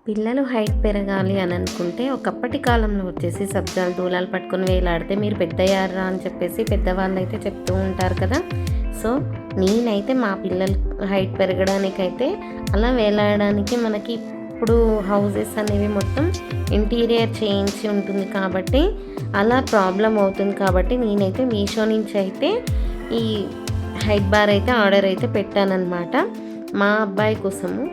పిల్లలు హైట్ పెరగాలి అని అనుకుంటే ఒకప్పటి కాలంలో వచ్చేసి సబ్జాలు దూలాలు పట్టుకొని వేలాడితే మీరు పెద్దయ్యారా అని చెప్పేసి పెద్దవాళ్ళు అయితే చెప్తూ ఉంటారు కదా. సో నేనైతే మా పిల్లలు హైట్ పెరగడానికైతే అలా వేలాడడానికి మనకి ఇప్పుడు హౌసెస్ అనేవి మొత్తం ఇంటీరియర్ చేయించి ఉంటుంది కాబట్టి అలా ప్రాబ్లం అవుతుంది కాబట్టి నేనైతే మీషో నుంచి అయితే ఈ హైట్ బార్ అయితే ఆర్డర్ అయితే పెట్టానన్నమాట మా అబ్బాయి కోసము.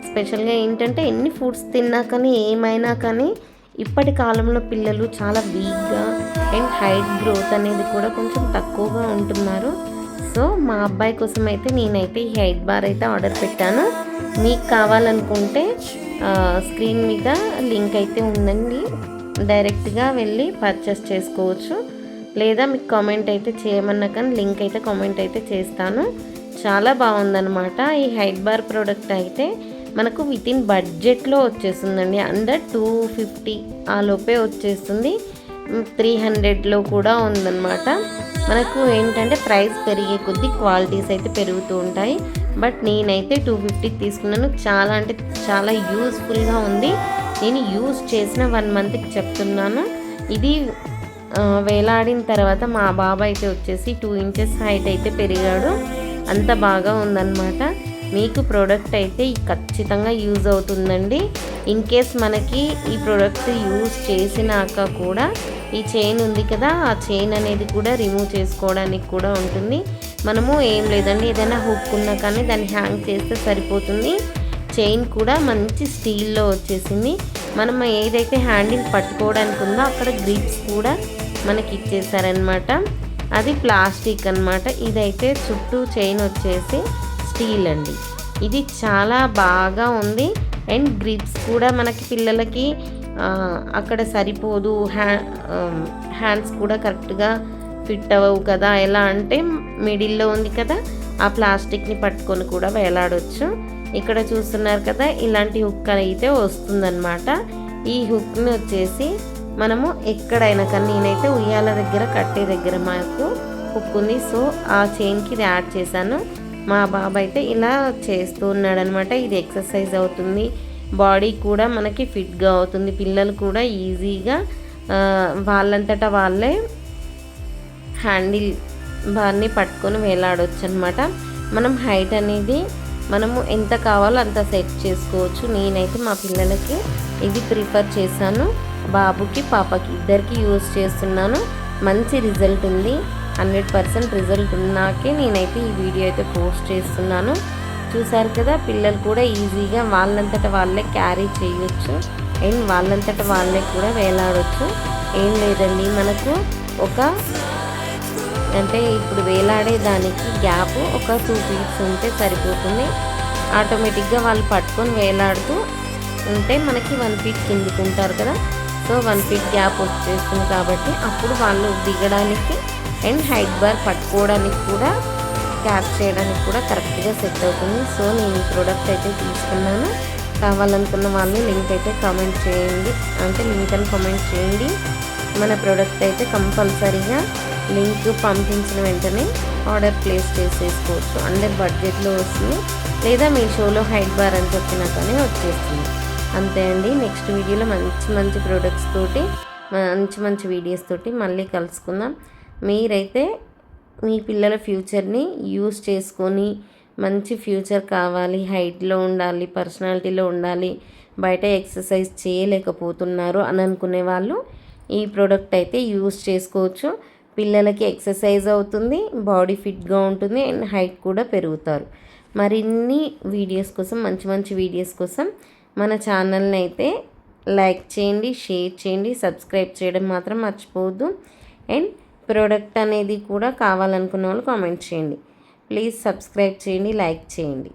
స్పెషల్గా ఏంటంటే ఎన్ని ఫుడ్స్ తిన్నా కానీ ఏమైనా కానీ ఇప్పటి కాలంలో పిల్లలు చాలా వీక్గా అండ్ హైట్ గ్రోత్ అనేది కూడా కొంచెం తక్కువగా ఉంటున్నారు. సో మా అబ్బాయి కోసం అయితే నేనైతే ఈ హైట్ బార్ అయితే ఆర్డర్ పెట్టాను. మీకు కావాలనుకుంటే స్క్రీన్ మీద లింక్ అయితే ఉందండి, డైరెక్ట్గా వెళ్ళి పర్చేస్ చేసుకోవచ్చు. లేదా మీకు కామెంట్ అయితే చేయమన్నా కానీ లింక్ అయితే కామెంట్ అయితే చేస్తాను. చాలా బాగుందన్నమాట ఈ హైట్ బార్ ప్రోడక్ట్ అయితే. మనకు వితిన్ బడ్జెట్లో వచ్చేస్తుందండి, అండర్ 250 ఆ లోపే వచ్చేస్తుంది. 300లో కూడా ఉందన్నమాట. మనకు ఏంటంటే ప్రైస్ పెరిగే కొద్దీ క్వాలిటీస్ అయితే పెరుగుతూ ఉంటాయి. బట్ నేనైతే 250 తీసుకున్నాను. చాలా అంటే చాలా యూస్ఫుల్గా ఉంది. నేను యూజ్ చేసిన 1 మంత్కి చెప్తున్నాను. ఇది వేలాడిన తర్వాత మా బాబా అయితే వచ్చేసి 2 ఇంచెస్ హైట్ అయితే పెరిగాడు. అంత బాగా ఉందన్నమాట. మీకు ప్రోడక్ట్ అయితే ఖచ్చితంగా యూజ్ అవుతుందండి. ఇన్ కేస్ మనకి ఈ ప్రోడక్ట్స్ యూజ్ చేసినాక కూడా ఈ చైన్ ఉంది కదా, ఆ చైన్ అనేది కూడా రిమూవ్ చేసుకోవడానికి కూడా ఉంటుంది. మనము ఏం లేదండి, ఏదైనా హుక్ ఉన్నా కానీ దాన్ని హ్యాంగ్ చేస్తే సరిపోతుంది. చైన్ కూడా మంచి స్టీల్లో వచ్చేసింది. మనం ఏదైతే హ్యాండిల్ పట్టుకోవడానికి ఉందో అక్కడ గ్రిప్స్ కూడా మనకి ఇచ్చేసారనమాట. అది ప్లాస్టిక్ అన్నమాట. ఇదైతే చుట్టూ చైన్ వచ్చేసి స్టీల్ అండి. ఇది చాలా బాగా ఉంది. అండ్ గ్రిప్స్ కూడా మనకి పిల్లలకి అక్కడ సరిపోదు, హ్యాండ్స్ కూడా కరెక్ట్గా ఫిట్ అవ్వవు కదా. ఎలా అంటే మిడిల్లో ఉంది కదా, ఆ ప్లాస్టిక్ని పట్టుకొని కూడా వేలాడవచ్చు. ఇక్కడ చూస్తున్నారు కదా, ఇలాంటి హుక్ అయితే వస్తుందన్నమాట. ఈ హుక్ని వచ్చేసి మనము ఎక్కడైనా కానీ, నేనైతే ఉయ్యాల దగ్గర కట్టే దగ్గర మాకు హుక్ ఉంది. సో ఆ చైన్కి ఇది యాడ్ చేశాను. మా బాబు అయితే ఇలా చేస్తూ ఉన్నాడు అనమాట. ఇది ఎక్సర్సైజ్ అవుతుంది, బాడీ కూడా మనకి ఫిట్గా అవుతుంది. పిల్లలు కూడా ఈజీగా వాళ్ళంతటా వాళ్ళే హ్యాండిల్ బార్ని పట్టుకొని వేలాడవచ్చు అనమాట. మనం హైట్ అనేది మనము ఎంత కావాలో అంత సెట్ చేసుకోవచ్చు. నేనైతే మా పిల్లలకి ఇది ప్రిఫర్ చేశాను. బాబుకి పాపకి ఇద్దరికి యూజ్ చేస్తున్నాను. మంచి రిజల్ట్ ఉంది. 100% రిజల్ట్ ఉన్నాకే నేనైతే ఈ వీడియో అయితే పోస్ట్ చేస్తున్నాను. చూసారు కదా, పిల్లలు కూడా ఈజీగా వాళ్ళంతటా వాళ్ళే క్యారీ చేయొచ్చు అండ్ వాళ్ళంతటా వాళ్ళే కూడా వేలాడవచ్చు. ఏం లేదండి, మనకు అంటే ఇప్పుడు వేలాడే దానికి గ్యాప్ ఒక 2 ఫీట్స్ ఉంటే సరిపోతుంది. ఆటోమేటిక్గా వాళ్ళు పట్టుకొని వేలాడుతూ ఉంటే మనకి 1 ఫీట్ కిందికి ఉంటారు కదా. సో 1 ఫీట్ గ్యాప్ వచ్చేస్తుంది కాబట్టి అప్పుడు వాళ్ళు దిగడానికి అండ్ హైట్ బార్ పట్టుకోవడానికి కూడా క్యాచ్ చేయడానికి కూడా కరెక్ట్గా సెట్ అవుతుంది. సో నేను ఈ ప్రోడక్ట్ అయితే తీసుకున్నాను. కావాలనుకున్న వాళ్ళు లింక్ అయితే కామెంట్ చేయండి, అంటే లింక్ అని కామెంట్ చేయండి. మన ప్రోడక్ట్ అయితే కంపల్సరీగా లింక్ పంపించిన వెంటనే ఆర్డర్ ప్లేస్ చేసేసుకోవచ్చు. అండర్ బడ్జెట్లో వస్తుంది. లేదా మీ షోలో హైట్ బార్ అని చెప్పినా కానీ వచ్చేస్తుంది. అంతే అండి. నెక్స్ట్ వీడియోలో మంచి మంచి ప్రోడక్ట్స్ తోటి మంచి మంచి వీడియోస్ తోటి మళ్ళీ కలుసుకుందాం. మీరైతే మీ పిల్లల ఫ్యూచర్ని యూజ్ చేసుకొని మంచి ఫ్యూచర్ కావాలి, హైట్లో ఉండాలి, పర్సనాలిటీలో ఉండాలి, బయట ఎక్సర్సైజ్ చేయలేకపోతున్నారు అని అనుకునే వాళ్ళు ఈ ప్రోడక్ట్ అయితే యూజ్ చేసుకోవచ్చు. పిల్లలకి ఎక్సర్సైజ్ అవుతుంది, బాడీ ఫిట్గా ఉంటుంది అండ్ హైట్ కూడా పెరుగుతారు. మరిన్ని వీడియోస్ కోసం, మంచి మంచి వీడియోస్ కోసం మన ఛానల్ని అయితే లైక్ చేయండి, షేర్ చేయండి, సబ్స్క్రైబ్ చేయడం మాత్రం మర్చిపోవద్దు. అండ్ ప్రోడక్ట్ అనేది కూడా కావాలనుకున్న వాళ్ళు కామెంట్ చేయండి. ప్లీజ్ సబ్స్క్రైబ్ చేయండి, లైక్ చేయండి.